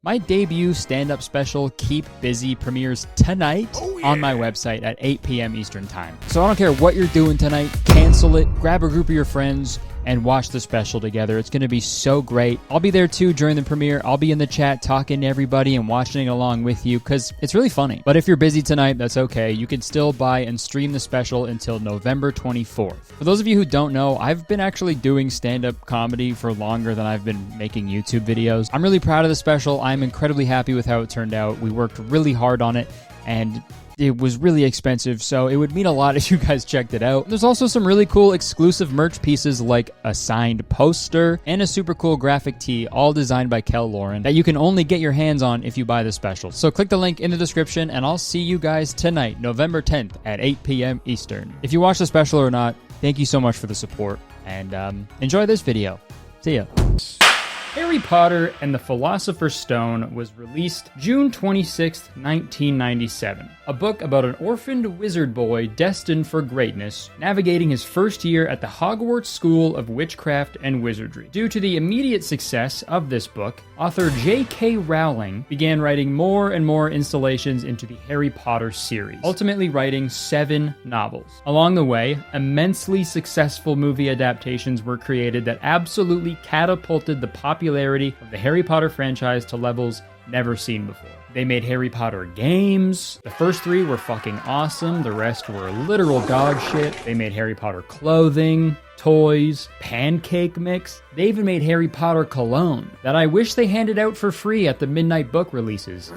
My debut stand-up special, Keep Busy, premieres tonight on my website at 8 p.m. Eastern Time. So I don't care what you're doing tonight, cancel it, grab a group of your friends, and watch the special together. It's going to be so great. I'll be there too during the premiere. I'll be in the chat talking to everybody and watching it along with you because it's really funny. But if you're busy tonight, that's okay. You can still buy and stream the special until November 24th. For those of you who don't know, I've been actually doing stand-up comedy for longer than I've been making YouTube videos. I'm really proud of the special. I'm incredibly happy with how it turned out. We worked really hard on it, and it was really expensive, so it would mean a lot if you guys checked it out. There's also some really cool exclusive merch pieces like a signed poster and a super cool graphic tee, all designed by Kel Lauren, that you can only get your hands on if you buy the special. So click the link in the description, and I'll see you guys tonight, November 10th at 8 p.m. Eastern. If you watch the special or not, thank you so much for the support, and enjoy this video. See ya. Harry Potter and the Philosopher's Stone was released June 26, 1997. A book about an orphaned wizard boy destined for greatness, navigating his first year at the Hogwarts School of Witchcraft and Wizardry. Due to the immediate success of this book, author J.K. Rowling began writing more and more installations into the Harry Potter series, ultimately writing 7 novels. Along the way, immensely successful movie adaptations were created that absolutely catapulted the popularity of the Harry Potter franchise to levels never seen before. They made Harry Potter games. The first 3 were fucking awesome. The rest were literal dog shit. They made Harry Potter clothing, toys, pancake mix. They even made Harry Potter cologne that I wish they handed out for free at the midnight book releases.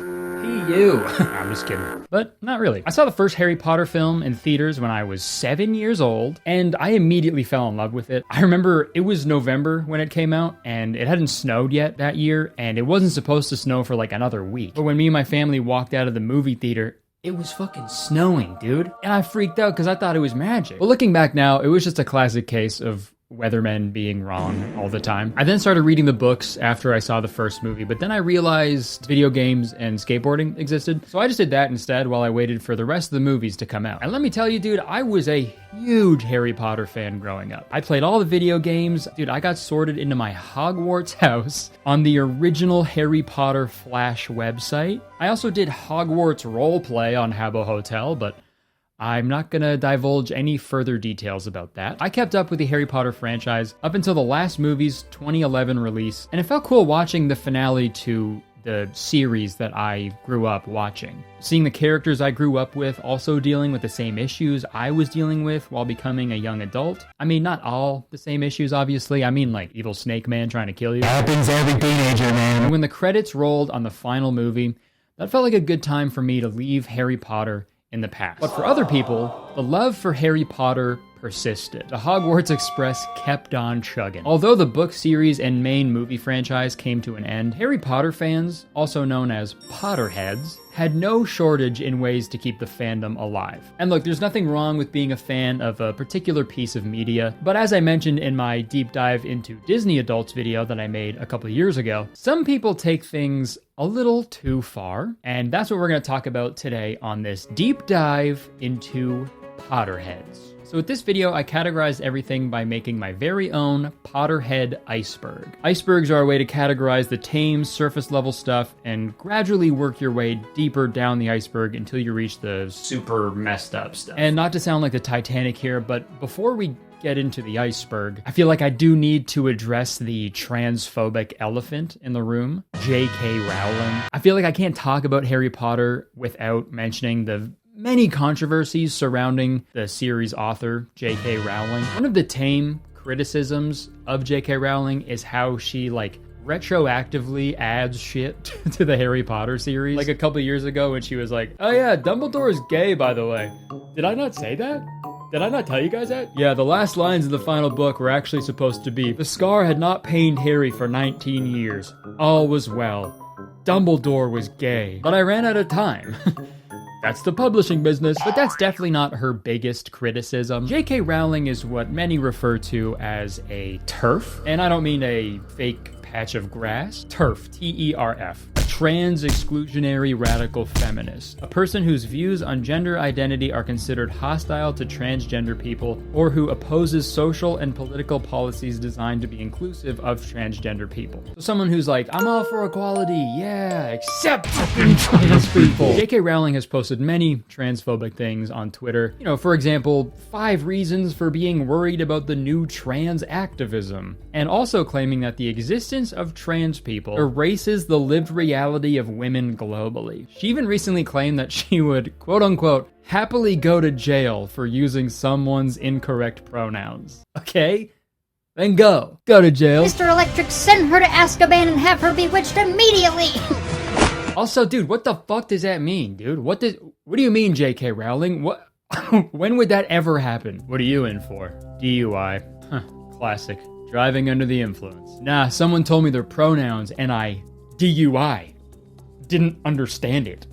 You. I'm just kidding. But not really. I saw the first Harry Potter film in theaters when I was 7 years old, and I immediately fell in love with it. I remember it was November when it came out, and it hadn't snowed yet that year, and it wasn't supposed to snow for like another week. But when me and my family walked out of the movie theater, it was fucking snowing, dude. And I freaked out because I thought it was magic. But looking back now, it was just a classic case of weathermen being wrong all the time. I then started reading the books after I saw the first movie, but then I realized video games and skateboarding existed. So I just did that instead while I waited for the rest of the movies to come out. And let me tell you, dude, I was a huge Harry Potter fan growing up. I played all the video games. Dude, I got sorted into my Hogwarts house on the original Harry Potter Flash website. I also did Hogwarts roleplay on Habbo Hotel, but I'm not gonna divulge any further details about that. I kept up with the Harry Potter franchise up until the last movie's 2011 release, and it felt cool watching the finale to the series that I grew up watching. Seeing the characters I grew up with also dealing with the same issues I was dealing with while becoming a young adult. I mean, not all the same issues, obviously. I mean, like evil Snake Man trying to kill you. Happens to every teenager, man. And when the credits rolled on the final movie, that felt like a good time for me to leave Harry Potter in the past. But for other people, the love for Harry Potter persisted. The Hogwarts Express kept on chugging. Although the book series and main movie franchise came to an end, Harry Potter fans, also known as Potterheads, had no shortage in ways to keep the fandom alive. And look, there's nothing wrong with being a fan of a particular piece of media, but as I mentioned in my deep dive into Disney adults video that I made a couple of years ago, some people take things a little too far, and that's what we're going to talk about today on this deep dive into Potterheads. So with this video, I categorized everything by making my very own Potterhead iceberg. Icebergs are a way to categorize the tame, surface level stuff and gradually work your way deeper down the iceberg until you reach the super messed up stuff. And not to sound like the Titanic here, but before we get into the iceberg, I feel like I do need to address the transphobic elephant in the room, J.K. Rowling. I feel like I can't talk about Harry Potter without mentioning the many controversies surrounding the series author, J.K. Rowling. One of the tame criticisms of J.K. Rowling is how she, retroactively adds shit to the Harry Potter series. Like a couple years ago when she was like, oh yeah, Dumbledore is gay, by the way. Did I not say that? Did I not tell you guys that? Yeah, the last lines of the final book were actually supposed to be, the scar had not pained Harry for 19 years. All was well. Dumbledore was gay. But I ran out of time. That's the publishing business, but that's definitely not her biggest criticism. J.K. Rowling is what many refer to as a TERF, and I don't mean a fake patch of grass. TERF, T-E-R-F. A trans exclusionary radical feminist, a person whose views on gender identity are considered hostile to transgender people or who opposes social and political policies designed to be inclusive of transgender people. So someone who's like, I'm all for equality, yeah, except fucking trans people. J.K. Rowling has posted many transphobic things on Twitter. You know, for example, 5 reasons for being worried about the new trans activism, and also claiming that the existence of trans people erases the lived reality of women globally. She even recently claimed that she would, quote unquote, happily go to jail for using someone's incorrect pronouns. Okay? Then go. Go to jail. Mr. Electric, send her to Azkaban and have her bewitched immediately! Also, dude, what the fuck does that mean, dude? What do you mean, J.K. Rowling? What? When would that ever happen? What are you in for? DUI. Huh, classic. Driving under the influence. Nah, someone told me their pronouns and I DUI. Didn't understand it.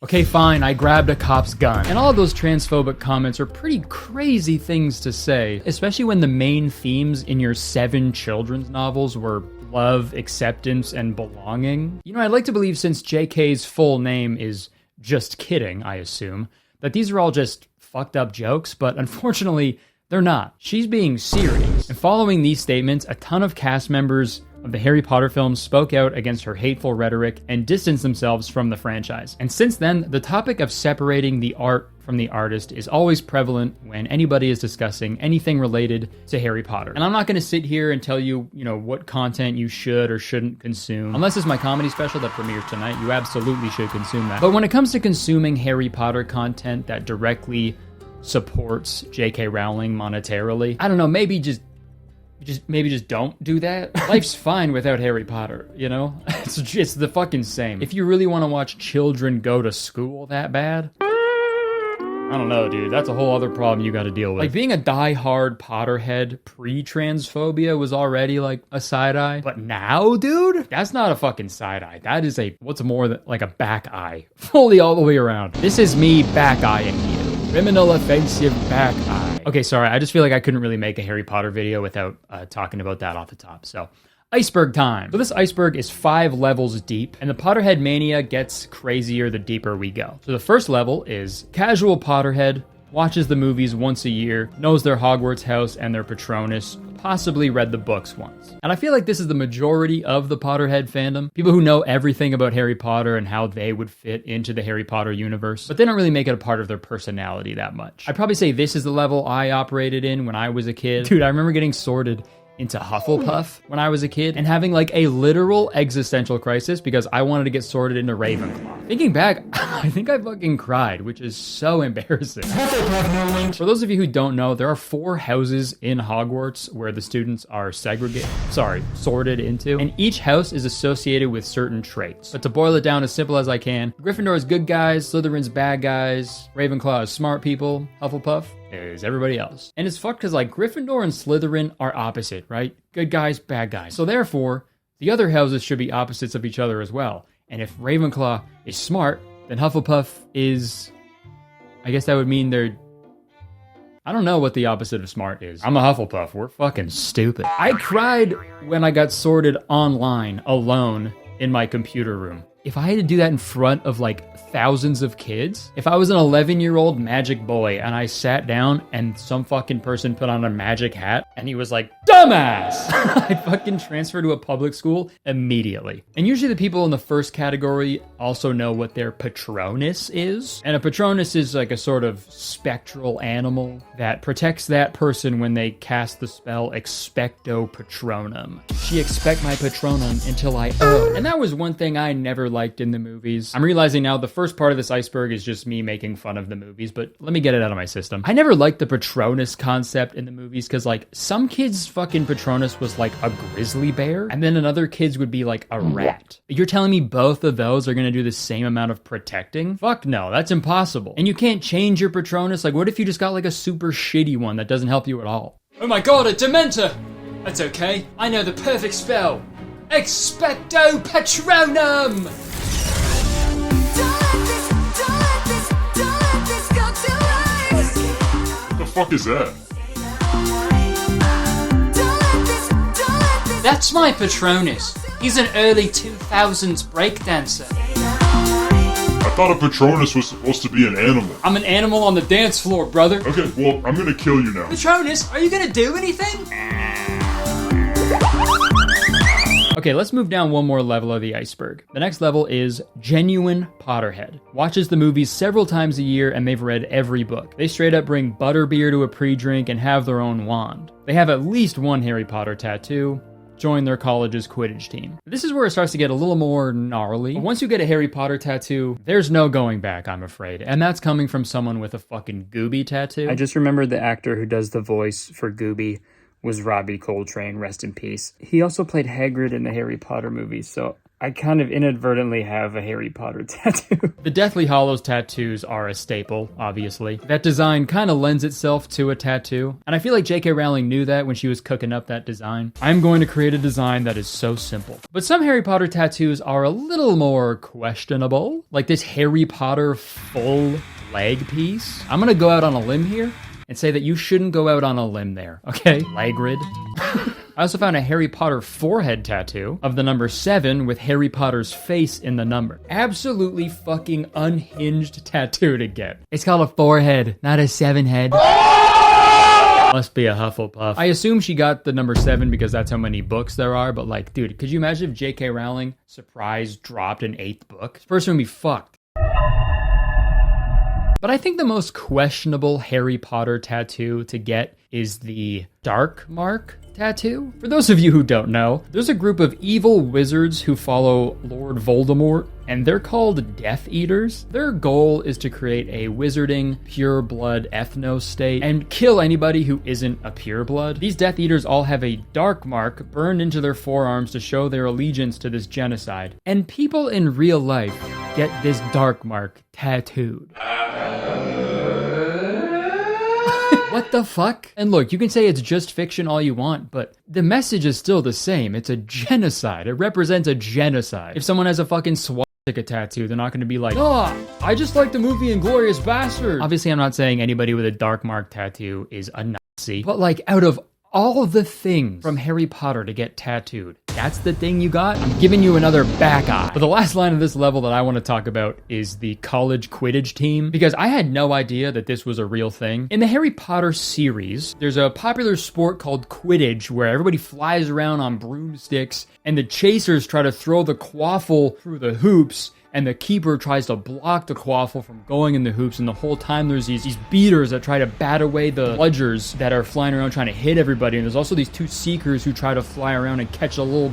Okay, fine, I grabbed a cop's gun. And all of those transphobic comments are pretty crazy things to say, especially when the main themes in your 7 children's novels were love, acceptance, and belonging. You know, I'd like to believe, since JK's full name is Just Kidding, I assume, that these are all just fucked up jokes, but unfortunately, they're not. She's being serious. And following these statements, a ton of cast members of the Harry Potter films spoke out against her hateful rhetoric and distanced themselves from the franchise. And since then, the topic of separating the art from the artist is always prevalent when anybody is discussing anything related to Harry Potter. And I'm not going to sit here and tell you, what content you should or shouldn't consume. Unless it's my comedy special that premieres tonight, you absolutely should consume that. But when it comes to consuming Harry Potter content that directly supports J.K. Rowling monetarily, I don't know, maybe just don't do that. Life's fine without Harry Potter, It's the fucking same. If you really want to watch children go to school that bad, I don't know, dude. That's a whole other problem you got to deal with. Like, being a die-hard Potterhead pre-transphobia was already, like, a side-eye. But now, dude? That's not a fucking side-eye. That is what's more than, like, a back eye. Fully all the way around. This is me back-eyeing you. Criminal offensive back eye. Okay, sorry. I just feel like I couldn't really make a Harry Potter video without talking about that off the top. So, iceberg time. So this iceberg is 5 levels deep, and the Potterhead mania gets crazier the deeper we go. So the first level is casual Potterhead, watches the movies once a year, knows their Hogwarts house and their Patronus, possibly read the books once. And I feel like this is the majority of the Potterhead fandom. People who know everything about Harry Potter and how they would fit into the Harry Potter universe, but they don't really make it a part of their personality that much. I'd probably say this is the level I operated in when I was a kid. Dude, I remember getting sorted into Hufflepuff when I was a kid and having like a literal existential crisis because I wanted to get sorted into Ravenclaw. Thinking back, I think I fucking cried, which is so embarrassing. For those of you who don't know, there are 4 houses in Hogwarts where the students are sorted into, and each house is associated with certain traits. But to boil it down as simple as I can, Gryffindor is good guys, Slytherin's bad guys, Ravenclaw is smart people, Hufflepuff is everybody else. And it's fucked because like Gryffindor and Slytherin are opposite, right? Good guys, bad guys. So therefore, the other houses should be opposites of each other as well. And if Ravenclaw is smart, then Hufflepuff is... I guess that would mean they're... I don't know what the opposite of smart is. I'm a Hufflepuff. We're fucking stupid. I cried when I got sorted online, alone, in my computer room. If I had to do that in front of like thousands of kids, if I was an 11-year-old magic boy and I sat down and some fucking person put on a magic hat and he was like, dumbass, I'd fucking transfer to a public school immediately. And usually the people in the first category also know what their Patronus is. And a Patronus is like a sort of spectral animal that protects that person when they cast the spell Expecto Patronum. She expect my Patronum until I owe. And that was one thing I never liked in the movies. I'm realizing now the first part of this iceberg is just me making fun of the movies, but let me get it out of my system. I never liked the Patronus concept in the movies because like some kids' fucking Patronus was like a grizzly bear and then another kid's would be like a rat. You're telling me both of those are gonna do the same amount of protecting? Fuck no, that's impossible. And you can't change your Patronus. Like what if you just got like a super shitty one that doesn't help you at all? Oh my god, a Dementor! That's okay, I know the perfect spell. Expecto Patronum! What the fuck is that? That's my Patronus. He's an early 2000s breakdancer. I thought a Patronus was supposed to be an animal. I'm an animal on the dance floor, brother. Okay, well, I'm gonna kill you now. Patronus, are you gonna do anything? Okay, let's move down one more level of the iceberg. The next level is genuine Potterhead. Watches the movies several times a year and they've read every book. They straight up bring butterbeer to a pre-drink and have their own wand. They have at least one Harry Potter tattoo. Join their college's Quidditch team. This is where it starts to get a little more gnarly. But once you get a Harry Potter tattoo, there's no going back, I'm afraid. And that's coming from someone with a fucking Gooby tattoo. I just remembered the actor who does the voice for Gooby was Robbie Coltrane, rest in peace. He also played Hagrid in the Harry Potter movies, so I kind of inadvertently have a Harry Potter tattoo. The Deathly Hallows tattoos are a staple, obviously. That design kind of lends itself to a tattoo, and I feel like J.K. Rowling knew that when she was cooking up that design. I'm going to create a design that is so simple. But some Harry Potter tattoos are a little more questionable, like this Harry Potter full leg piece. I'm gonna go out on a limb here and say that you shouldn't go out on a limb there, okay? Lagrid. I also found a Harry Potter forehead tattoo of the number 7 with Harry Potter's face in the number. Absolutely fucking unhinged tattoo to get. It's called a forehead, not a 7 head. Must be a Hufflepuff. I assume she got the number 7 because that's how many books there are, but like, dude, could you imagine if J.K. Rowling, surprise, dropped an 8th book? This person would be fucked. But I think the most questionable Harry Potter tattoo to get is the Dark Mark tattoo. For those of you who don't know, there's a group of evil wizards who follow Lord Voldemort, and they're called Death Eaters. Their goal is to create a wizarding, pure-blood ethno-state and kill anybody who isn't a pure-blood. These Death Eaters all have a dark mark burned into their forearms to show their allegiance to this genocide. And people in real life get this dark mark tattooed. What the fuck? And look, you can say it's just fiction all you want, but the message is still the same. It's a genocide. It represents a genocide. If someone has a fucking swastika tattoo, they're not going to be like, oh, I just like the movie Inglourious Bastard. Obviously, I'm not saying anybody with a dark mark tattoo is a Nazi, but like out of all the things from Harry Potter to get tattooed, that's the thing you got? I'm giving you another back eye. But the last line of this level that I want to talk about is the college Quidditch team, because I had no idea that this was a real thing. In the Harry Potter series, there's a popular sport called Quidditch where everybody flies around on broomsticks and the chasers try to throw the quaffle through the hoops, and the keeper tries to block the quaffle from going in the hoops, and the whole time there's these beaters that try to bat away the bludgers that are flying around trying to hit everybody, and there's also these 2 seekers who try to fly around and catch a little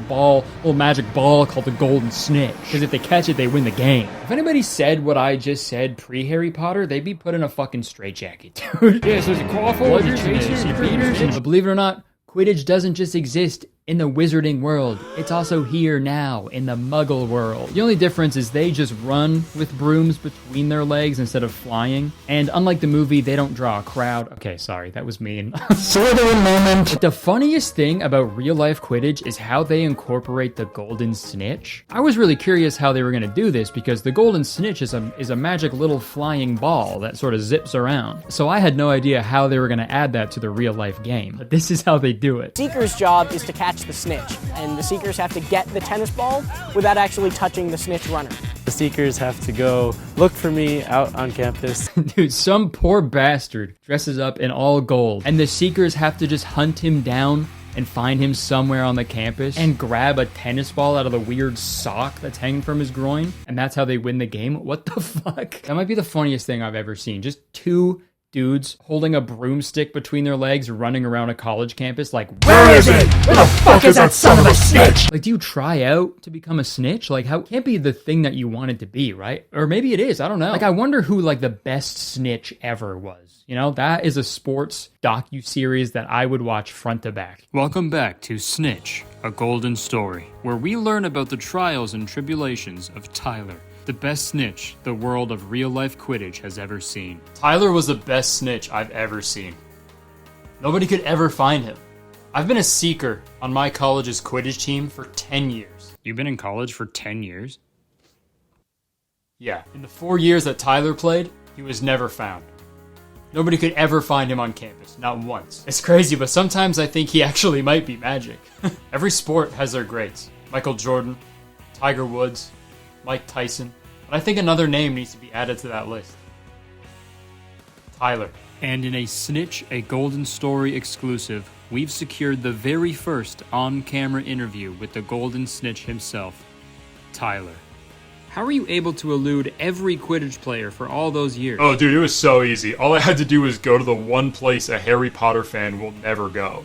magic ball called the golden snitch, because if they catch it, they win the game. If anybody said what I just said pre-Harry Potter, they'd be put in a fucking straitjacket, dude. Yeah, so there's a quaffle, bludgers, chasers, beaters, but believe it or not, Quidditch doesn't just exist in the wizarding world. It's also here now in the muggle world. The only difference is they just run with brooms between their legs instead of flying. And unlike the movie, they don't draw a crowd. Okay, sorry, that was mean. Slytherin moment. But the funniest thing about real life Quidditch is how they incorporate the golden snitch. I was really curious how they were gonna do this because the golden snitch is a magic little flying ball that sort of zips around. So I had no idea how they were gonna add that to the real life game. But this is how they do it. Seeker's job is to catch the snitch, and the Seekers have to get the tennis ball without actually touching the snitch runner. The Seekers have to go look for me out on campus. Dude, some poor bastard dresses up in all gold, and the Seekers have to just hunt him down and find him somewhere on the campus and grab a tennis ball out of the weird sock that's hanging from his groin, and that's how they win the game? What the fuck? That might be the funniest thing I've ever seen. Just 2 dudes holding a broomstick between their legs running around a college campus like, where is it? Where the fuck is that son of a snitch? Like, do you try out to become a snitch? Like, how can't be the thing that you want it to be, right? Or maybe it is, I don't know. Like, I wonder who like the best snitch ever was. You know, that is a sports docu-series that I would watch front to back. Welcome back to Snitch, a Golden Story, where we learn about the trials and tribulations of Tyler, the best snitch the world of real-life Quidditch has ever seen. Tyler was the best snitch I've ever seen. Nobody could ever find him. I've been a seeker on my college's Quidditch team for 10 years. You've been in college for 10 years? Yeah. In the 4 years that Tyler played, he was never found. Nobody could ever find him on campus, not once. It's crazy, but sometimes I think he actually might be magic. Every sport has their greats. Michael Jordan, Tiger Woods, Mike Tyson. But I think another name needs to be added to that list. Tyler. And in a Snitch, a Golden Story exclusive, we've secured the very first on-camera interview with the Golden Snitch himself, Tyler. How are you able to elude every Quidditch player for all those years? Oh, dude, it was so easy. All I had to do was go to the one place a Harry Potter fan will never go.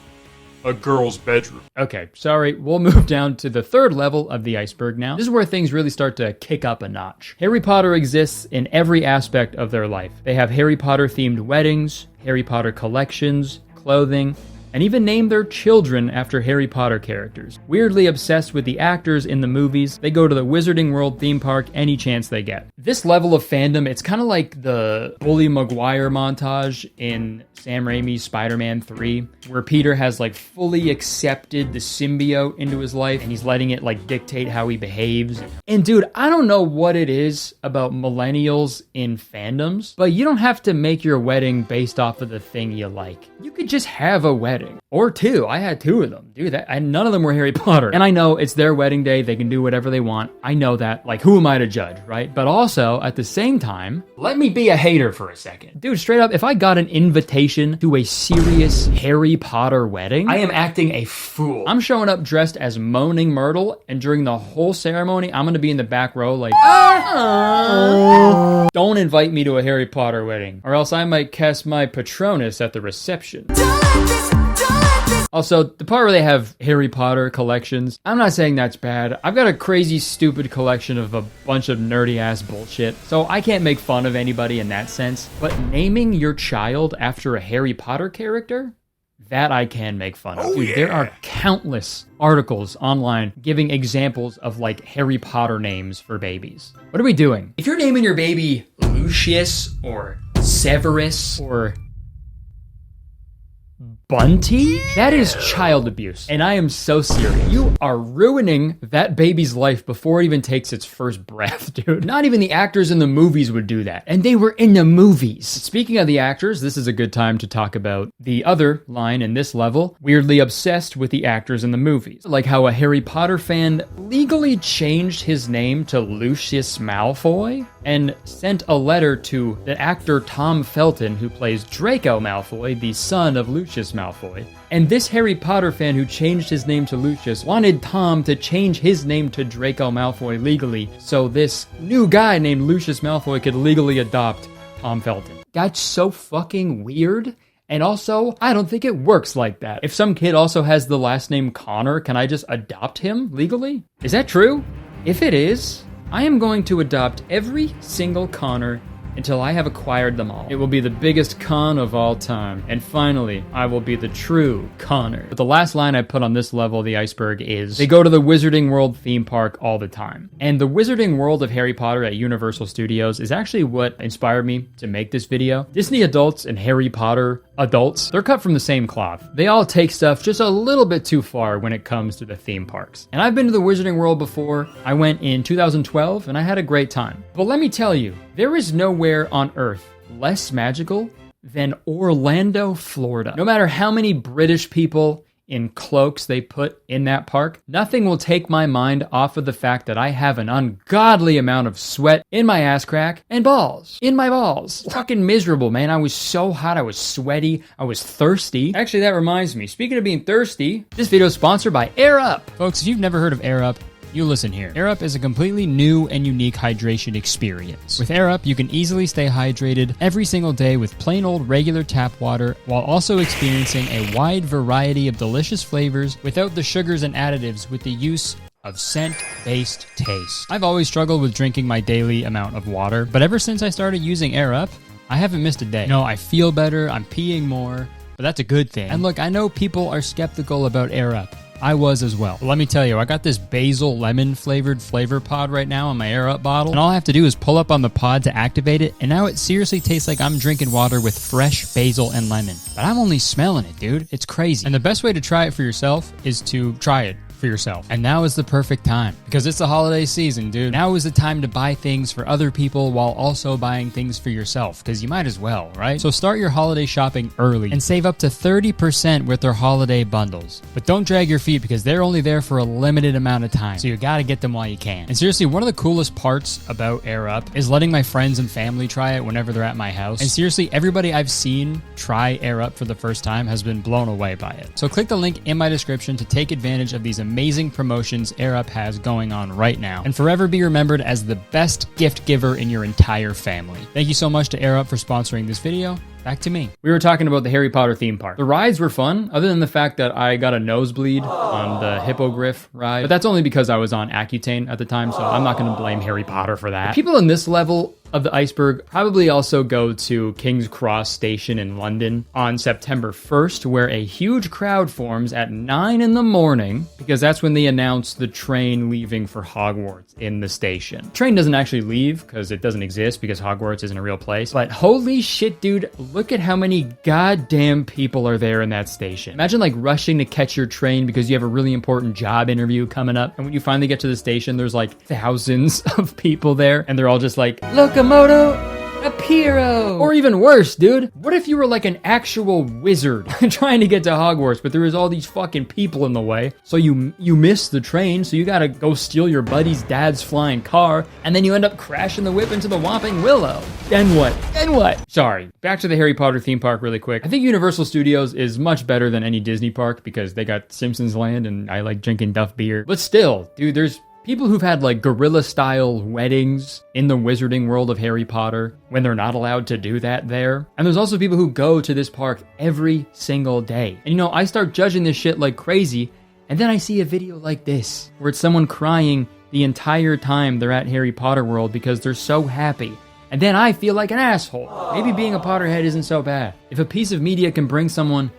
A girl's bedroom. Okay, sorry, we'll move down to the third level of the iceberg now. This is where things really start to kick up a notch. Harry Potter exists in every aspect of their life. They have Harry Potter themed weddings, Harry Potter collections, clothing, and even name their children after Harry Potter characters. Weirdly obsessed with the actors in the movies, they go to the Wizarding World theme park any chance they get. This level of fandom, it's kind of like the Bully Maguire montage in Sam Raimi's Spider-Man 3, where Peter has like fully accepted the symbiote into his life and he's letting it like dictate how he behaves. And dude, I don't know what it is about millennials in fandoms, but you don't have to make your wedding based off of the thing you like. You could just have a wedding. Or two. I had two of them. Dude, none of them were Harry Potter. And I know it's their wedding day. They can do whatever they want. I know that. Like, who am I to judge, right? But also, at the same time, let me be a hater for a second. Dude, straight up, if I got an invitation to a serious Harry Potter wedding, I am acting a fool. I'm showing up dressed as Moaning Myrtle, and during the whole ceremony, I'm going to be in the back row like, don't invite me to a Harry Potter wedding, or else I might cast my Patronus at the reception. Also, the part where they have Harry Potter collections, I'm not saying that's bad. I've got a crazy, stupid collection of a bunch of nerdy-ass bullshit, so I can't make fun of anybody in that sense. But naming your child after a Harry Potter character? That I can make fun of. Dude, there are countless articles online giving examples of, like, Harry Potter names for babies. What are we doing? If you're naming your baby Lucius, or Severus, or Bunty? That is child abuse. And I am so serious. You are ruining that baby's life before it even takes its first breath, dude. Not even the actors in the movies would do that. And they were in the movies. Speaking of the actors, this is a good time to talk about the other line in this level. Weirdly obsessed with the actors in the movies. Like how a Harry Potter fan legally changed his name to Lucius Malfoy and sent a letter to the actor Tom Felton, who plays Draco Malfoy, the son of Lucius Malfoy. And this Harry Potter fan who changed his name to Lucius wanted Tom to change his name to Draco Malfoy legally, so this new guy named Lucius Malfoy could legally adopt Tom Felton. That's so fucking weird. And also, I don't think it works like that. If some kid also has the last name Connor, can I just adopt him legally? Is that true? If it is, I am going to adopt every single Connor until I have acquired them all. It will be the biggest con of all time. And finally, I will be the true Connor. But the last line I put on this level of the iceberg is, they go to the Wizarding World theme park all the time. And the Wizarding World of Harry Potter at Universal Studios is actually what inspired me to make this video. Disney adults and Harry Potter adults, they're cut from the same cloth. They all take stuff just a little bit too far when it comes to the theme parks. And I've been to the Wizarding World before. I went in 2012 and I had a great time. But let me tell you, there is nowhere on Earth less magical than Orlando, Florida. No matter how many British people in cloaks they put in that park, nothing will take my mind off of the fact that I have an ungodly amount of sweat in my ass crack and balls. In my balls. Fucking miserable, man. I was so hot, I was sweaty, I was thirsty. Actually, that reminds me, speaking of being thirsty, this video is sponsored by Air Up. Folks, if you've never heard of Air Up, you listen here. Air Up is a completely new and unique hydration experience. With Air Up, you can easily stay hydrated every single day with plain old regular tap water while also experiencing a wide variety of delicious flavors without the sugars and additives with the use of scent-based taste. I've always struggled with drinking my daily amount of water, but ever since I started using Air Up, I haven't missed a day. No, I feel better, I'm peeing more, but that's a good thing. And look, I know people are skeptical about Air Up. I was as well. But let me tell you, I got this basil lemon flavored flavor pod right now in my Air Up bottle. And all I have to do is pull up on the pod to activate it. And now it seriously tastes like I'm drinking water with fresh basil and lemon. But I'm only smelling it, dude. It's crazy. And the best way to try it for yourself is to try it for yourself. And now is the perfect time because it's the holiday season, dude. Now is the time to buy things for other people while also buying things for yourself because you might as well, right? So start your holiday shopping early and save up to 30% with their holiday bundles. But don't drag your feet because they're only there for a limited amount of time. So you gotta get them while you can. And seriously, one of the coolest parts about Air Up is letting my friends and family try it whenever they're at my house. And seriously, everybody I've seen try Air Up for the first time has been blown away by it. So click the link in my description to take advantage of these amazing promotions Air Up has going on right now and forever be remembered as the best gift giver in your entire family. Thank you so much to Air Up for sponsoring this video. Back to me. We were talking about the Harry Potter theme park. The rides were fun, other than the fact that I got a nosebleed on the Hippogriff ride. But that's only because I was on Accutane at the time, so I'm not going to blame Harry Potter for that. People in this level of the iceberg probably also go to King's Cross Station in London on September 1st, where a huge crowd forms at 9 in the morning, because that's when they announce the train leaving for Hogwarts in the station. The train doesn't actually leave, because it doesn't exist, because Hogwarts isn't a real place. But holy shit, dude, look at how many goddamn people are there in that station. Imagine like rushing to catch your train because you have a really important job interview coming up, and when you finally get to the station, there's like thousands of people there, and they're all just like, Locomoto Apiro! Or even worse, dude, what if you were like an actual wizard trying to get to Hogwarts, but there was all these fucking people in the way, so you missed the train, so you gotta go steal your buddy's dad's flying car, and then you end up crashing the whip into the Whomping Willow. Then what? Then what? Sorry, back to the Harry Potter theme park really quick. I think Universal Studios is much better than any Disney park because they got Simpsons Land and I like drinking Duff beer. But still, dude, there's people who've had like guerrilla-style weddings in the wizarding world of Harry Potter when they're not allowed to do that there. And there's also people who go to this park every single day. And you know, I start judging this shit like crazy, and then I see a video like this, where it's someone crying the entire time they're at Harry Potter World because they're so happy. And then I feel like an asshole. Maybe being a Potterhead isn't so bad. If a piece of media can bring someone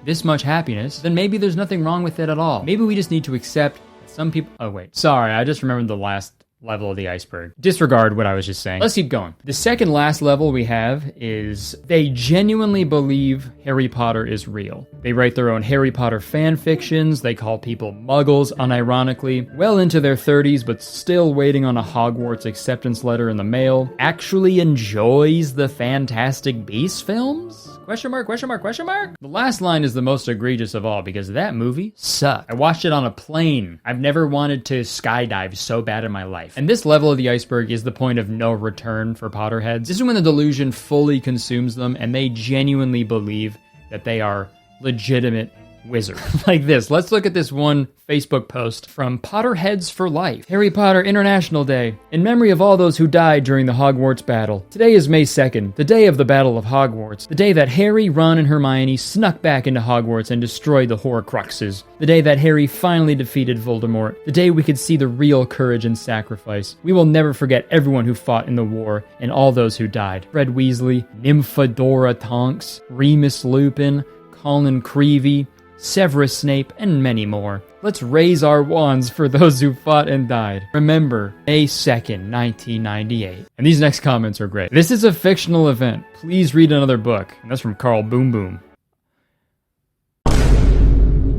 this much happiness, then maybe there's nothing wrong with it at all. Maybe we just need to accept some people... Oh, wait. Sorry, I just remembered the last level of the iceberg. Disregard what I was just saying. Let's keep going. The second last level we have is they genuinely believe Harry Potter is real. They write their own Harry Potter fan fictions. They call people muggles, unironically. Well into their 30s, but still waiting on a Hogwarts acceptance letter in the mail. Actually enjoys the Fantastic Beasts films? Question mark, question mark, question mark? The last line is the most egregious of all because that movie sucked. I watched it on a plane. I've never wanted to skydive so bad in my life. And this level of the iceberg is the point of no return for Potterheads. This is when the delusion fully consumes them and they genuinely believe that they are legitimate wizards. Like this. Let's look at this one Facebook post from Potterheads for Life. Harry Potter International Day. In memory of all those who died during the Hogwarts battle. Today is May 2nd, the day of the Battle of Hogwarts. The day that Harry, Ron, and Hermione snuck back into Hogwarts and destroyed the Horcruxes. The day that Harry finally defeated Voldemort. The day we could see the real courage and sacrifice. We will never forget everyone who fought in the war and all those who died. Fred Weasley, Nymphadora Tonks, Remus Lupin, Colin Creevey, Severus Snape, and many more. Let's raise our wands for those who fought and died. Remember, May 2nd, 1998. And these next comments are great. This is a fictional event. Please read another book. And that's from Carl Boom Boom.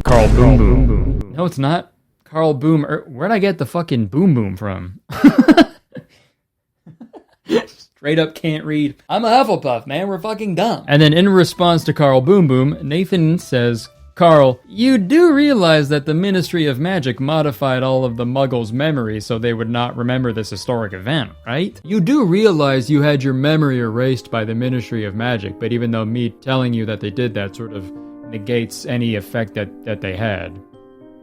Carl Boom Boom. No, it's not. Carl Boom. Where'd I get the fucking Boom Boom from? Straight up can't read. I'm a Hufflepuff, man. We're fucking dumb. And then in response to Carl Boom Boom, Nathan says, Carl, you do realize that the Ministry of Magic modified all of the Muggles' memories so they would not remember this historic event, right? You do realize you had your memory erased by the Ministry of Magic, but even though me telling you that they did that sort of negates any effect that they had.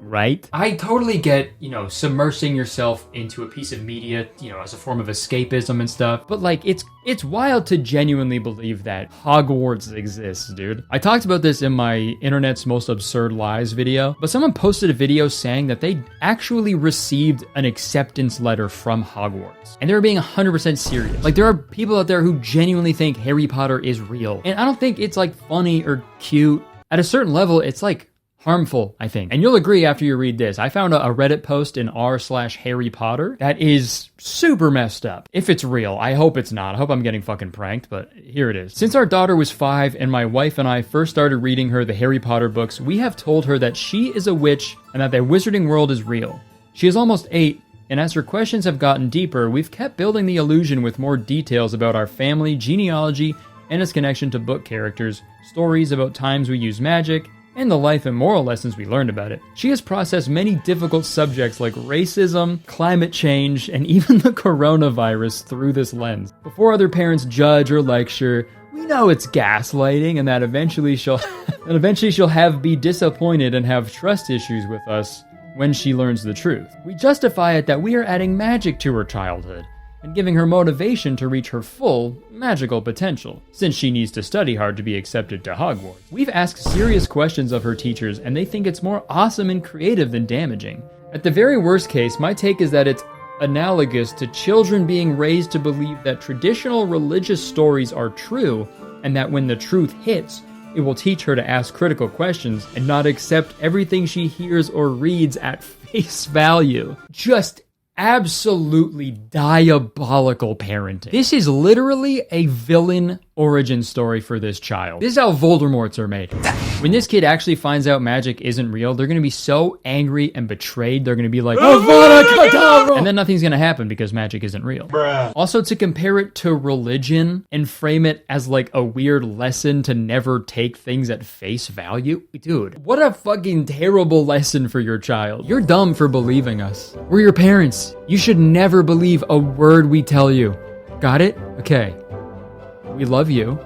Right? I totally get, submersing yourself into a piece of media, as a form of escapism and stuff. But like, it's wild to genuinely believe that Hogwarts exists, dude. I talked about this in my Internet's Most Absurd Lies video, but someone posted a video saying that they actually received an acceptance letter from Hogwarts. And they were being 100% serious. Like, there are people out there who genuinely think Harry Potter is real. And I don't think it's like funny or cute. At a certain level, it's like harmful, I think. And you'll agree after you read this. I found a Reddit post in r/Harry Potter that is super messed up. If it's real, I hope it's not. I hope I'm getting fucking pranked, but here it is. Since our daughter was 5 and my wife and I first started reading her the Harry Potter books, we have told her that she is a witch and that the wizarding world is real. She is almost 8, and as her questions have gotten deeper, we've kept building the illusion with more details about our family, genealogy, and its connection to book characters, stories about times we use magic, and the life and moral lessons we learned about it. She has processed many difficult subjects like racism, climate change, and even the coronavirus through this lens. Before other parents judge or lecture, we know it's gaslighting and that eventually she'll be disappointed and have trust issues with us when she learns the truth. We justify it that we are adding magic to her childhood and giving her motivation to reach her full magical potential, since she needs to study hard to be accepted to Hogwarts. We've asked serious questions of her teachers, and they think it's more awesome and creative than damaging. At the very worst case, my take is that it's analogous to children being raised to believe that traditional religious stories are true, and that when the truth hits, it will teach her to ask critical questions and not accept everything she hears or reads at face value. Just absolutely diabolical parenting. This is literally a villain origin story for this child. This is how Voldemorts are made. When this kid actually finds out magic isn't real, they're going to be so angry and betrayed, they're going to be like, Avada Kedavra! And then nothing's going to happen because magic isn't real. Bruh. Also, to compare it to religion and frame it as like a weird lesson to never take things at face value, dude, what a fucking terrible lesson for your child. You're dumb for believing us. We're your parents. You should never believe a word we tell you. Got it? Okay. We love you.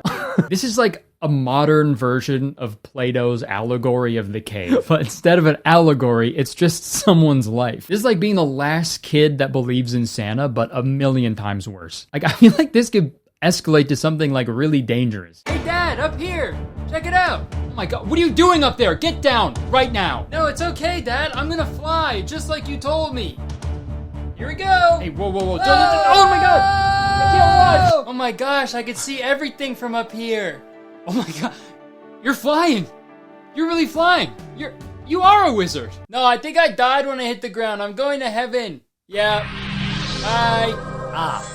This is like a modern version of Plato's allegory of the cave. But instead of an allegory, it's just someone's life. This is like being the last kid that believes in Santa, but a million times worse. Like, I feel like this could escalate to something like really dangerous. Hey Dad, up here! Check it out! Oh my god, what are you doing up there? Get down, right now! No, it's okay, Dad, I'm gonna fly, just like you told me. Here we go! Hey, whoa, whoa, whoa, don't, oh my god! I can't watch! Oh my gosh, I can see everything from up here. Oh my god, you're flying! You're really flying! You are a wizard! No, I think I died when I hit the ground. I'm going to heaven. Yeah. Bye. Ah.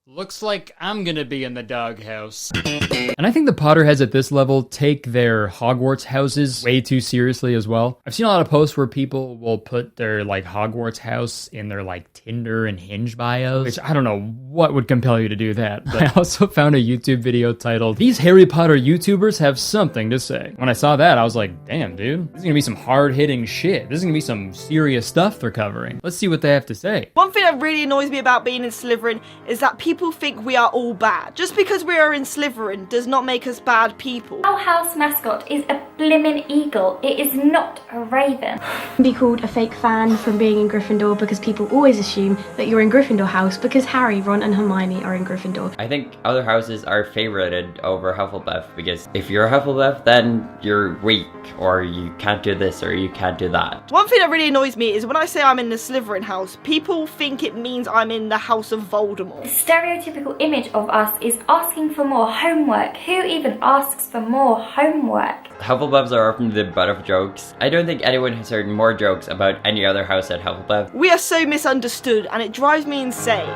Looks like I'm gonna be in the doghouse. And I think the Potterheads at this level take their Hogwarts houses way too seriously as well. I've seen a lot of posts where people will put their like Hogwarts house in their like Tinder and Hinge bios, which I don't know what would compel you to do that. But I also found a YouTube video titled, "These Harry Potter YouTubers have something to say." When I saw that, I was like, damn dude, this is gonna be some hard-hitting shit. This is gonna be some serious stuff they're covering. Let's see what they have to say. One thing that really annoys me about being in Slytherin is that people think we are all bad. Just because we are in Slytherin does not make us bad people. Our house mascot is a blimmin' eagle. It is not a raven. Be called a fake fan from being in Gryffindor because people always assume that you're in Gryffindor house because Harry, Ron and Hermione are in Gryffindor. I think other houses are favorited over Hufflepuff because if you're a Hufflepuff then you're weak or you can't do this or you can't do that. One thing that really annoys me is when I say I'm in the Slytherin house, people think it means I'm in the house of Voldemort. The stereotypical image of us is asking for more homework. Who even asks for more homework? Hufflepuffs are often the butt of jokes. I don't think anyone has heard more jokes about any other house at Hufflepuff. We are so misunderstood and it drives me insane.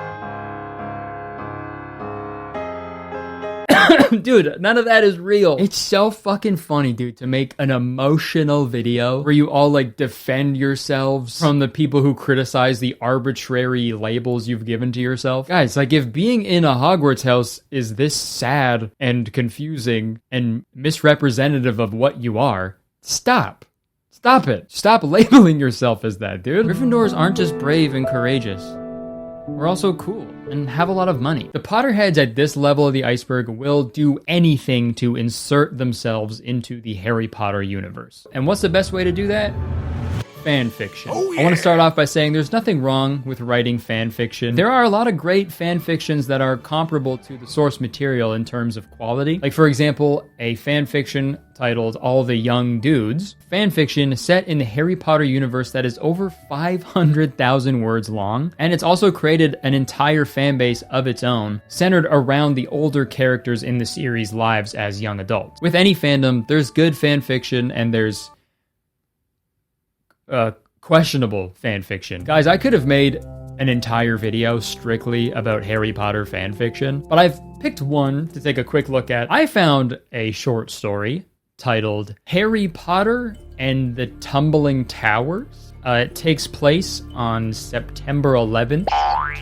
Dude, none of that is real. It's so fucking funny, dude, to make an emotional video where you all like defend yourselves from the people who criticize the arbitrary labels you've given to yourself. Guys, like if being in a Hogwarts house is this sad and confusing and misrepresentative of what you are, stop. Stop it. Stop labeling yourself as that, dude. Gryffindors aren't just brave and courageous. We're also cool and have a lot of money. The Potterheads at this level of the iceberg will do anything to insert themselves into the Harry Potter universe. And what's the best way to do that? fan fiction. I want to start off by saying there's nothing wrong with writing fan fiction. There are a lot of great fan fictions that are comparable to the source material in terms of quality. Like, for example, a fan fiction titled All the Young Dudes, fan fiction set in the Harry Potter universe that is over 500,000 words long, and it's also created an entire fan base of its own, centered around the older characters in the series' lives as young adults. With any fandom, there's good fan fiction and there's questionable fan fiction. Guys, I could have made an entire video strictly about Harry Potter fan fiction, but I've picked one to take a quick look at. I found a short story titled Harry Potter and the Tumbling Towers. It takes place on September 11th,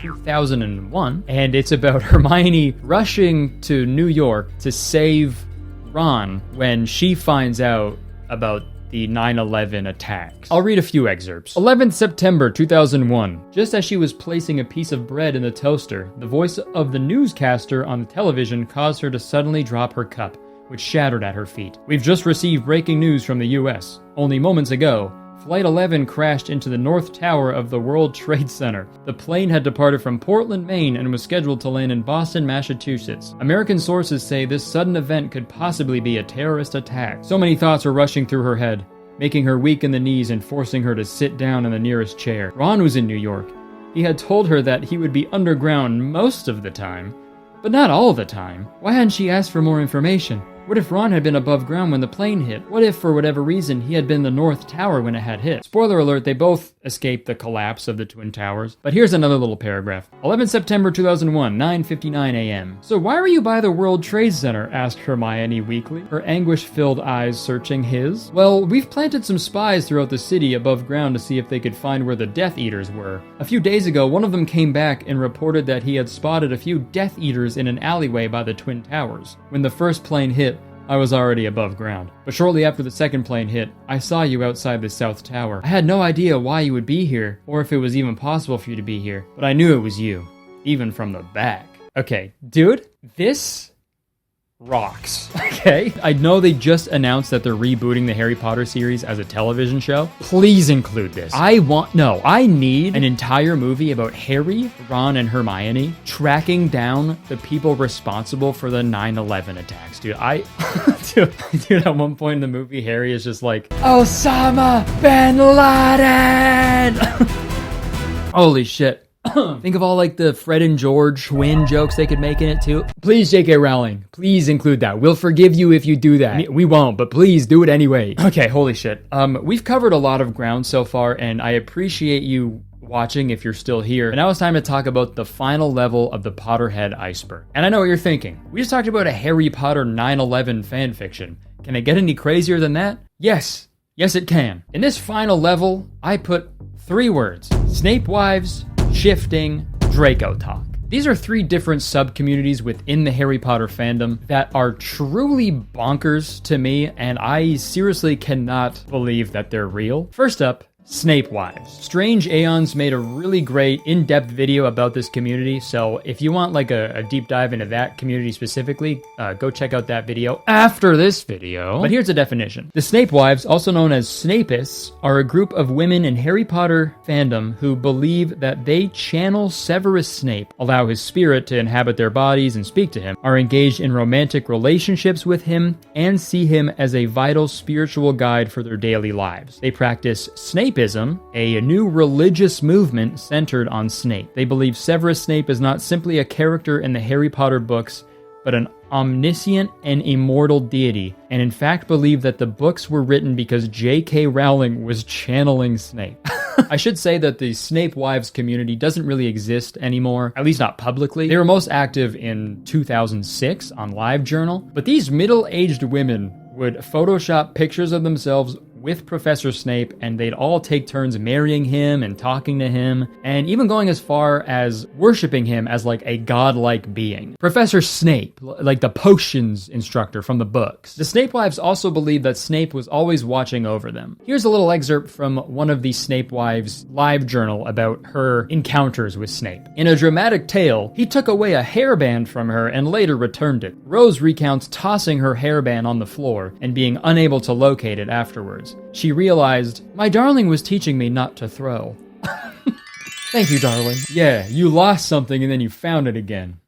2001, and it's about Hermione rushing to New York to save Ron when she finds out about the 9/11 attacks. I'll read a few excerpts. 11th September 2001. Just as she was placing a piece of bread in the toaster, the voice of the newscaster on the television caused her to suddenly drop her cup, which shattered at her feet. We've just received breaking news from the US. Only moments ago, Flight 11 crashed into the North Tower of the World Trade Center. The plane had departed from Portland, Maine, and was scheduled to land in Boston, Massachusetts. American sources say this sudden event could possibly be a terrorist attack. So many thoughts were rushing through her head, making her weak in the knees and forcing her to sit down in the nearest chair. Ron was in New York. He had told her that he would be underground most of the time, but not all the time. Why hadn't she asked for more information? What if Ron had been above ground when the plane hit? What if, for whatever reason, he had been in the North Tower when it had hit? Spoiler alert, they both escaped the collapse of the Twin Towers. But here's another little paragraph. 11 September 2001, 9:59 a.m. So why were you by the World Trade Center? Asked Hermione weakly, her anguish-filled eyes searching his. Well, we've planted some spies throughout the city above ground to see if they could find where the Death Eaters were. A few days ago, one of them came back and reported that he had spotted a few Death Eaters in an alleyway by the Twin Towers. When the first plane hit, I was already above ground. But shortly after the second plane hit, I saw you outside the South Tower. I had no idea why you would be here, or if it was even possible for you to be here, but I knew it was you, even from the back. Okay, dude, this rocks. Okay? I know they just announced that they're rebooting the Harry Potter series as a television show. Please include this. I need an entire movie about Harry, Ron, and Hermione tracking down the people responsible for the 9/11 attacks, dude. Dude, at one point in the movie, Harry is just like, Osama bin Laden! Holy shit. Think of all like the Fred and George twin jokes they could make in it too. Please, J.K. Rowling, please include that. We'll forgive you if you do that. We won't, but please do it anyway. Okay, holy shit. We've covered a lot of ground so far, and I appreciate you watching if you're still here. But now it's time to talk about the final level of the Potterhead iceberg. And I know what you're thinking. We just talked about a Harry Potter 9/11 fanfiction. Can it get any crazier than that? Yes. Yes, it can. In this final level, I put 3 words. Snape wives, shifting, Draco talk. These are 3 different sub-communities within the Harry Potter fandom that are truly bonkers to me, and I seriously cannot believe that they're real. First up, Snape wives. Strange Aeons made a really great in-depth video about this community, so if you want like a deep dive into that community specifically, go check out that video after this video. But here's a definition. The Snape wives, also known as Snapists, are a group of women in Harry Potter fandom who believe that they channel Severus Snape, allow his spirit to inhabit their bodies and speak to him, are engaged in romantic relationships with him, and see him as a vital spiritual guide for their daily lives. They practice Snape, a new religious movement centered on Snape. They believe Severus Snape is not simply a character in the Harry Potter books, but an omniscient and immortal deity, and in fact believe that the books were written because J.K. Rowling was channeling Snape. I should say that the Snape wives community doesn't really exist anymore, at least not publicly. They were most active in 2006 on LiveJournal, but these middle-aged women would Photoshop pictures of themselves with Professor Snape, and they'd all take turns marrying him and talking to him, and even going as far as worshiping him as like a godlike being. Professor Snape, like the potions instructor from the books. The Snape wives also believe that Snape was always watching over them. Here's a little excerpt from one of the Snape wives' live journal about her encounters with Snape. In a dramatic tale, he took away a hairband from her and later returned it. Rose recounts tossing her hairband on the floor and being unable to locate it afterwards. she realized, "My darling was teaching me not to throw." Thank you, darling. Yeah, you lost something and then you found it again.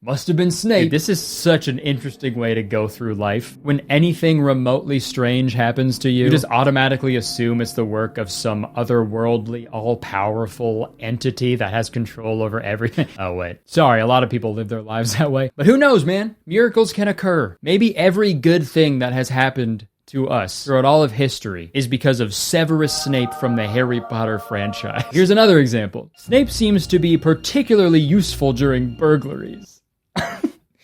Must have been Snape. Dude, this is such an interesting way to go through life. When anything remotely strange happens to you, you just automatically assume it's the work of some otherworldly, all-powerful entity that has control over everything. Oh, wait. Sorry, a lot of people live their lives that way. But who knows, man? Miracles can occur. Maybe every good thing that has happened to us throughout all of history is because of Severus Snape from the Harry Potter franchise. Here's another example. Snape seems to be particularly useful during burglaries.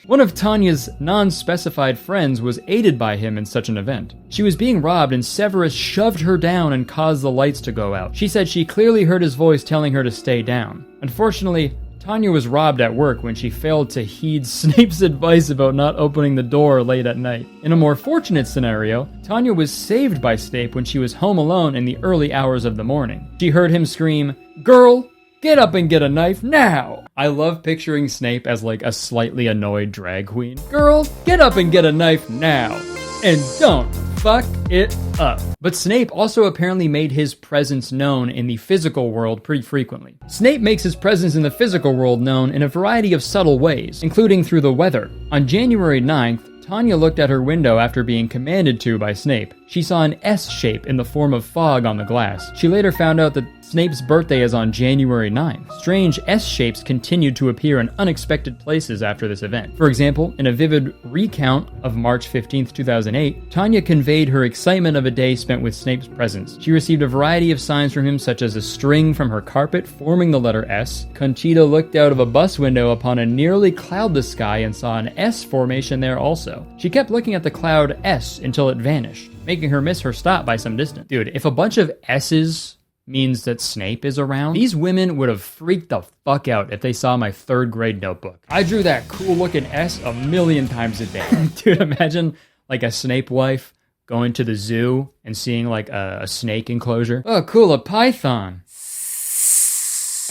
One of Tanya's non-specified friends was aided by him in such an event. She was being robbed and Severus shoved her down and caused the lights to go out. She said she clearly heard his voice telling her to stay down. Unfortunately, Tanya was robbed at work when she failed to heed Snape's advice about not opening the door late at night. In a more fortunate scenario, Tanya was saved by Snape when she was home alone in the early hours of the morning. She heard him scream, "Girl, get up and get a knife now!" I love picturing Snape as like a slightly annoyed drag queen. "Girl, get up and get a knife now! And don't fuck it up." But Snape also apparently made his presence known in the physical world pretty frequently. Snape makes his presence in the physical world known in a variety of subtle ways, including through the weather. On January 9th, Tanya looked at her window after being commanded to by Snape. She saw an S shape in the form of fog on the glass. She later found out that Snape's birthday is on January 9th. Strange S-shapes continued to appear in unexpected places after this event. For example, in a vivid recount of March 15th, 2008, Tanya conveyed her excitement of a day spent with Snape's presence. She received a variety of signs from him, such as a string from her carpet forming the letter S. Conchita looked out of a bus window upon a nearly cloudless sky and saw an S formation there also. She kept looking at the cloud S until it vanished, making her miss her stop by some distance. Dude, if a bunch of S's means that Snape is around, these women would have freaked the fuck out if they saw my 3rd grade notebook. I drew that cool looking S a million times a day. Dude, imagine like a Snape wife going to the zoo and seeing like a snake enclosure. Oh, cool, a python.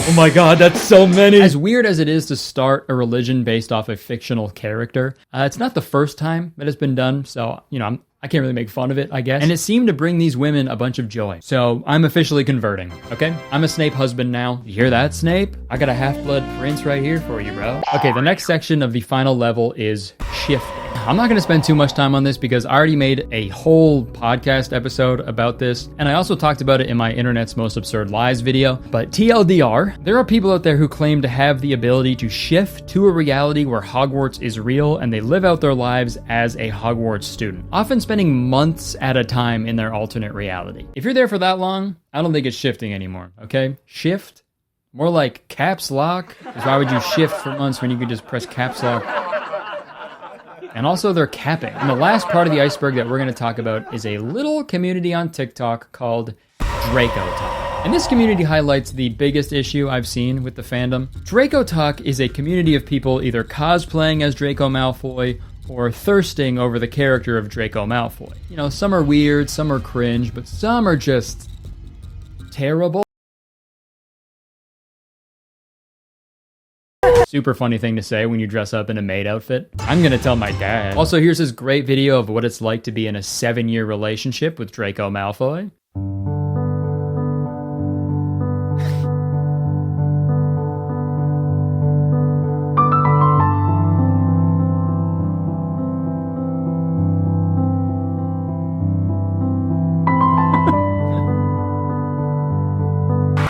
Oh my god, that's so many! As weird as it is to start a religion based off a fictional character, it's not the first time that it's been done, so, you know, I can't really make fun of it, I guess. And it seemed to bring these women a bunch of joy. So I'm officially converting, okay? I'm a Snape husband now. You hear that, Snape? I got a half-blood prince right here for you, bro. Okay, the next section of the final level is shifting. I'm not going to spend too much time on this because I already made a whole podcast episode about this, and I also talked about it in my Internet's Most Absurd Lies video. But TLDR, there are people out there who claim to have the ability to shift to a reality where Hogwarts is real and they live out their lives as a Hogwarts student, often spending months at a time in their alternate reality. If you're there for that long, I don't think it's shifting anymore, okay? Shift? More like caps lock? Because why would you shift for months when you could just press caps lock? And also they're capping. And the last part of the iceberg that we're going to talk about is a little community on TikTok called Draco Talk. And this community highlights the biggest issue I've seen with the fandom. Draco Talk is a community of people either cosplaying as Draco Malfoy or thirsting over the character of Draco Malfoy. You know, some are weird, some are cringe, but some are just terrible. Super funny thing to say when you dress up in a maid outfit. I'm gonna tell my dad. Also, here's this great video of what it's like to be in a 7-year relationship with Draco Malfoy.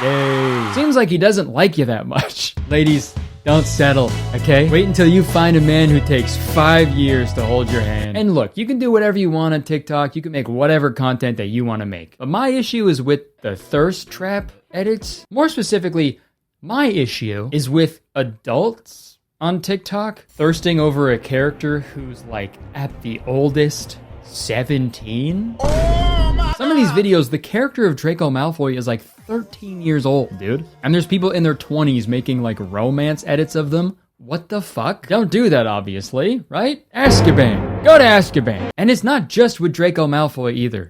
Yay. Seems like he doesn't like you that much. Ladies, don't settle, okay? Wait until you find a man who takes 5 years to hold your hand. And look, you can do whatever you want on TikTok. You can make whatever content that you want to make. But my issue is with the thirst trap edits. More specifically, my issue is with adults on TikTok thirsting over a character who's like at the oldest 17. Some of these videos, the character of Draco Malfoy is like 13 years old, dude. And there's people in their 20s making like romance edits of them. What the fuck? Don't do that, obviously, right? Azkaban. Go to Azkaban. And it's not just with Draco Malfoy either.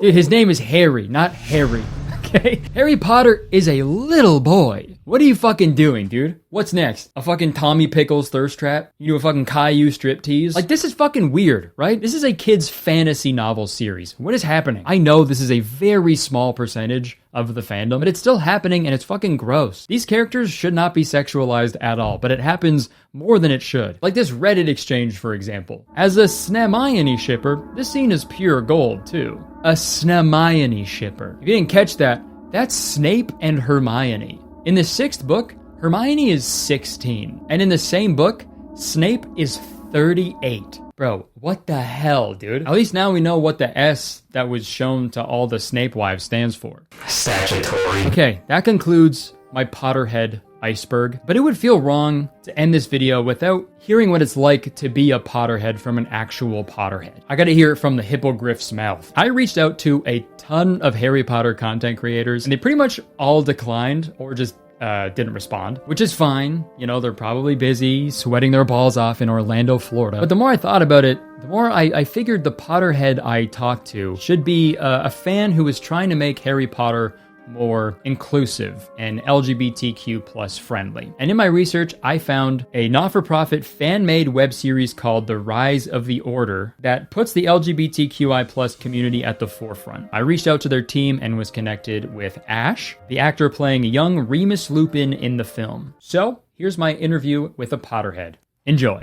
Dude, his name is Harry, not Harry. Okay? Harry Potter is a little boy What are you fucking doing, dude? What's next? A fucking Tommy Pickles thirst trap? You do a fucking Caillou striptease? Like, this is fucking weird, right? This is a kid's fantasy novel series. What is happening? I know this is a very small percentage of the fandom, but it's still happening and it's fucking gross. These characters should not be sexualized at all, but it happens more than it should. Like this Reddit exchange, for example. As a Snemione shipper, this scene is pure gold, too. A Snemione shipper. If you didn't catch that, that's Snape and Hermione. In the 6th book, Hermione is 16. And in the same book, Snape is 38. Bro, what the hell, dude? At least now we know what the S that was shown to all the Snape wives stands for. Sagittary. Okay, that concludes my Potterhead iceberg. But it would feel wrong to end this video without hearing what it's like to be a Potterhead from an actual Potterhead. I gotta hear it from the hippogriff's mouth. I reached out to a ton of Harry Potter content creators, and they pretty much all declined or just didn't respond, which is fine. You know, they're probably busy sweating their balls off in Orlando, Florida. But the more I thought about it, the more I figured the Potterhead I talked to should be a fan who is trying to make Harry Potter more inclusive and LGBTQ plus friendly. And in my research, I found a not-for-profit fan-made web series called The Rise of the Order that puts the LGBTQI plus community at the forefront. I reached out to their team and was connected with Ash, the actor playing young Remus Lupin in the film. So here's my interview with a Potterhead. Enjoy.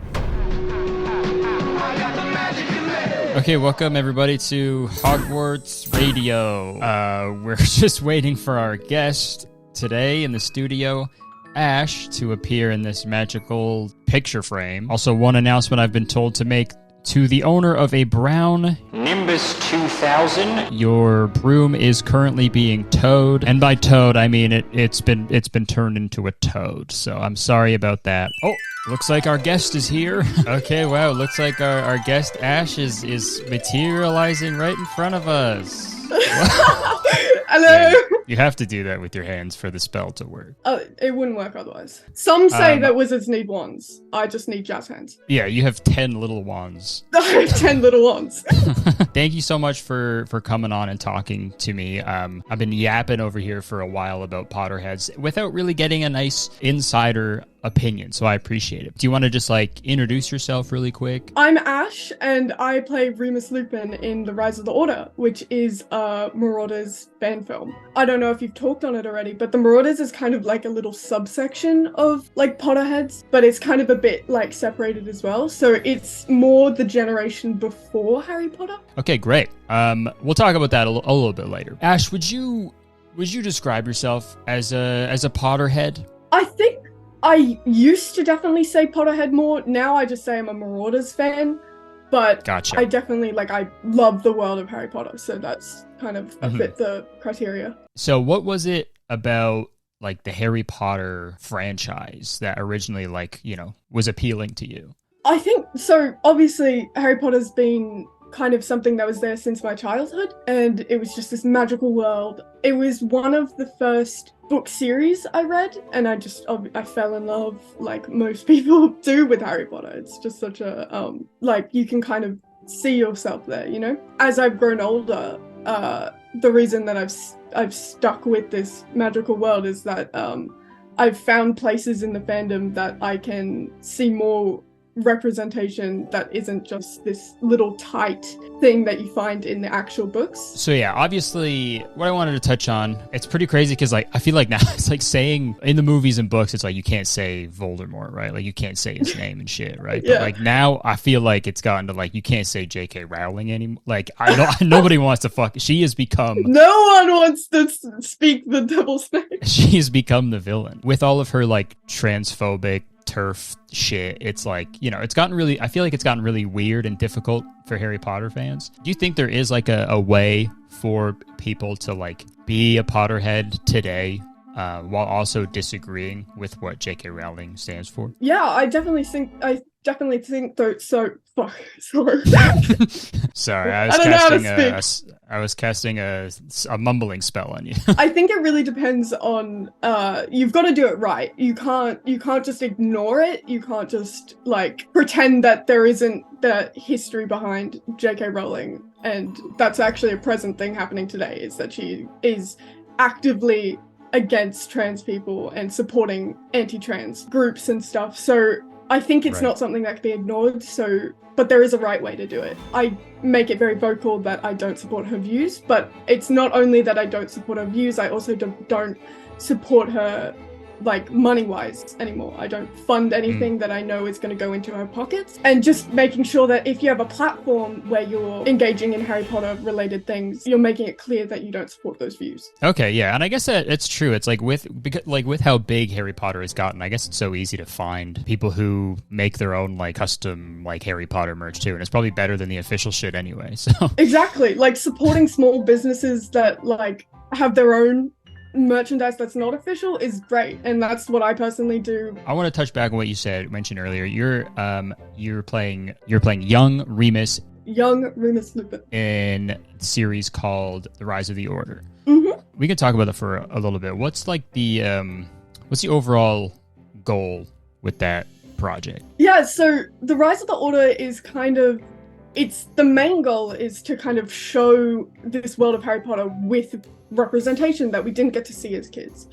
Okay, welcome everybody to Hogwarts Radio. We're just waiting for our guest today in the studio, Ash, to appear in this magical picture frame. Also, one announcement I've been told to make to the owner of a brown Nimbus 2000. Your broom is currently being towed, and by towed I mean it's been turned into a toad. So I'm sorry about that. Oh. Looks like our guest is here. Okay, wow, looks like our guest Ash is materializing right in front of us. Hello. Yeah, you have to do that with your hands for the spell to work. It wouldn't work otherwise. Some say that wizards need wands. I just need jazz hands. Yeah, you have 10 little wands. I have 10 little wands. Thank you so much for coming on and talking to me. I've been yapping over here for a while about Potterheads without really getting a nice insider opinion, so I appreciate it. Do you want to just introduce yourself really quick? I'm Ash, and I play Remus Lupin in The Rise of the Order, which is a Marauders fan film. I don't know if you've talked on it already, but the Marauders is kind of like a little subsection of Potterheads, but it's kind of a bit separated as well. So it's more the generation before Harry Potter. Okay, great. We'll talk about that a little bit later. Ash, would you describe yourself as a Potterhead? I think I used to definitely say Potterhead more. Now I just say I'm a Marauders fan. But gotcha. I definitely, I love the world of Harry Potter. So that's kind of a bit the criteria. So what was it about, the Harry Potter franchise that originally, was appealing to you? I think, so obviously Harry Potter's been kind of something that was there since my childhood, and it was just this magical world. It was one of the first book series I read, and I fell in love like most people do with Harry Potter. It's just such a you can kind of see yourself there, you know? As I've grown older, the reason that I've stuck with this magical world is that I've found places in the fandom that I can see more representation that isn't just this little tight thing that you find in the actual books. So yeah, obviously what I wanted to touch on, it's pretty crazy because I feel like now it's like saying in the movies and books, it's like you can't say Voldemort, right? Like you can't say his name and shit, right? Yeah. But now I feel like it's gotten to you can't say J.K. Rowling anymore. Nobody wants to fuck. She has become. No one wants to speak the devil's name. She has become the villain with all of her transphobic turf shit. It's it's gotten really, I feel like it's gotten really weird and difficult for Harry Potter fans. Do you think there is a way for people to be a Potterhead today while also disagreeing with what J.K. Rowling stands for? Yeah, I definitely think though. So sorry. Sorry, I was casting a mumbling spell on you. I think it really depends on you've got to do it right. You can't just ignore it. You can't just pretend that there isn't the history behind J.K. Rowling, and that's actually a present thing happening today, is that she is actively against trans people and supporting anti-trans groups and stuff. So I think it's not something that can be ignored. But there is a right way to do it. I make it very vocal that I don't support her views, but it's not only that I don't support her views, I also don't support her like money-wise anymore. I don't fund anything that I know is going to go into her pockets. And just making sure that if you have a platform where you're engaging in Harry Potter related things, you're making it clear that you don't support those views. Okay, yeah, and I guess that it's true. It's like with how big Harry Potter has gotten, I guess it's so easy to find people who make their own like custom like Harry Potter merch too, and it's probably better than the official shit anyway. So exactly, like supporting small businesses that like have their own merchandise that's not official is great, and that's what I personally do. I want to touch back on what you mentioned earlier. You're playing young Remus Lupin in a series called The Rise of the Order. Mm-hmm. We can talk about that for a little bit. What's like the overall goal with that project? Yeah, so The Rise of the Order is the main goal is to kind of show this world of Harry Potter with representation that we didn't get to see as kids.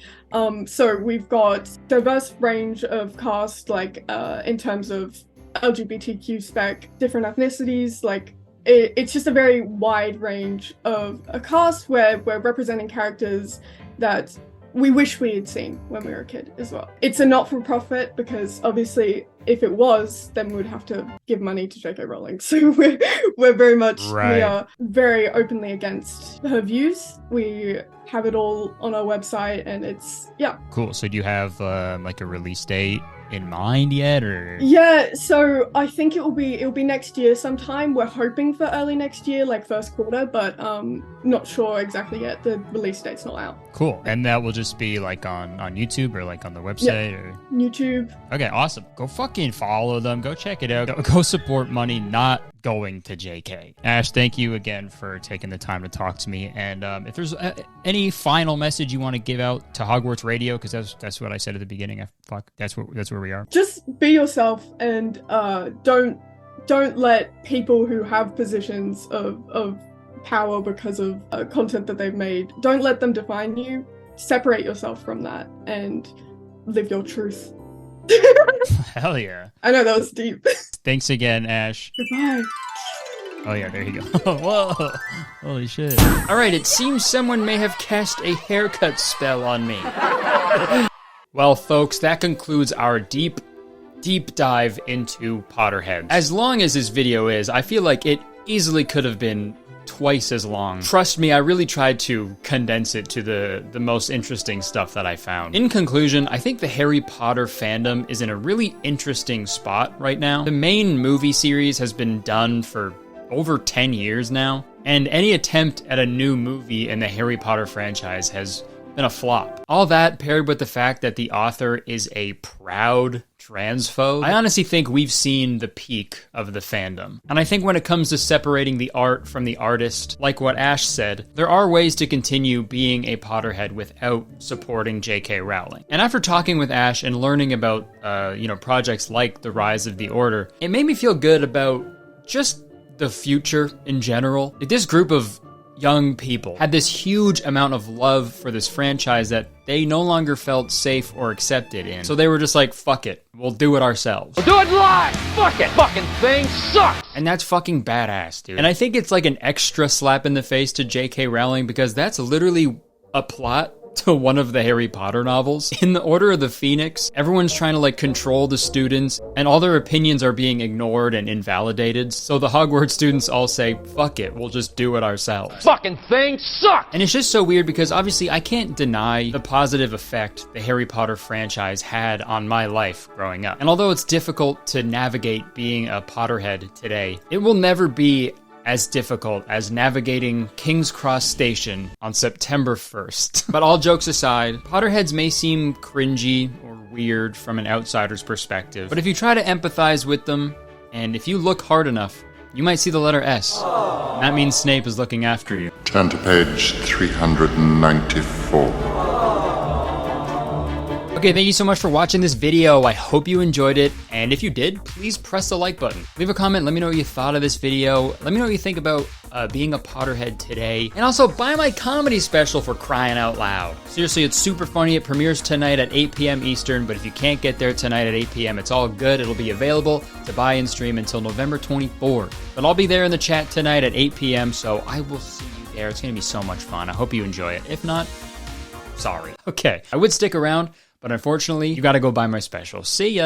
So we've got diverse range of cast, like in terms of LGBTQ spec, different ethnicities, like it's just a very wide range of a cast where we're representing characters that we wish we had seen when we were a kid as well. It's a not-for-profit because obviously if it was, then we would have to give money to J.K. Rowling. So we're very much, we are very openly against her views. We have it all on our website and it's, yeah. Cool. So do you have like a release date in mind yet, or? Yeah, so I think it'll be next year sometime. We're hoping for early next year, like first quarter, but not sure exactly yet. The release date's not out. Cool. And that will just be like on YouTube or like on the website? Or YouTube. Okay, awesome. Go fucking follow them. Go check it out. Go support money not going to JK. Ash, thank you again for taking the time to talk to me. And if there's any final message you want to give out to Hogwarts Radio, because that's what I said at the beginning. That's where we are. Just be yourself and don't let people who have positions of power because of content that they've made, don't let them define you. Separate yourself from that and live your truth. Hell yeah. I know that was deep. Thanks again, Ash. Goodbye. Oh yeah, there you go. Whoa. Holy shit. Alright, it seems someone may have cast a haircut spell on me. Well, folks, that concludes our deep dive into Potterheads. As long as this video is, I feel like it easily could have been twice as long. Trust me, I really tried to condense it to the most interesting stuff that I found. In conclusion, I think the Harry Potter fandom is in a really interesting spot right now. The main movie series has been done for over 10 years now, and any attempt at a new movie in the Harry Potter franchise has been a flop. All that paired with the fact that the author is a proud transphobe, I honestly think we've seen the peak of the fandom. And I think when it comes to separating the art from the artist, like what Ash said, there are ways to continue being a Potterhead without supporting J.K. Rowling. And after talking with Ash and learning about, projects like The Rise of the Order, it made me feel good about just the future in general. Like, this group of young people had this huge amount of love for this franchise that they no longer felt safe or accepted in. So they were just like, fuck it, we'll do it ourselves. We'll do it live! Fuck it! Fucking thing sucks! And that's fucking badass, dude. And I think it's like an extra slap in the face to J.K. Rowling because that's literally a plot to one of the Harry Potter novels. In the Order of the Phoenix, everyone's trying to like control the students and all their opinions are being ignored and invalidated. So the Hogwarts students all say, fuck it, we'll just do it ourselves. Fucking thing sucks! And it's just so weird because obviously I can't deny the positive effect the Harry Potter franchise had on my life growing up. And although it's difficult to navigate being a Potterhead today, it will never be as difficult as navigating King's Cross Station on September 1st. But all jokes aside, Potterheads may seem cringy or weird from an outsider's perspective, but if you try to empathize with them, and if you look hard enough, you might see the letter S. And that means Snape is looking after you. Turn to page 394. Okay, thank you so much for watching this video. I hope you enjoyed it, and if you did, please press the like button. Leave a comment, let me know what you thought of this video. Let me know what you think about being a Potterhead today. And also buy my comedy special, for crying out loud. Seriously, it's super funny. It premieres tonight at 8 p.m. Eastern, but if you can't get there tonight at 8 p.m., it's all good. It'll be available to buy and stream until November 24th. But I'll be there in the chat tonight at 8 p.m., so I will see you there. It's going to be so much fun. I hope you enjoy it. If not, sorry. Okay, I would stick around, but unfortunately, you got to go buy my special. See ya.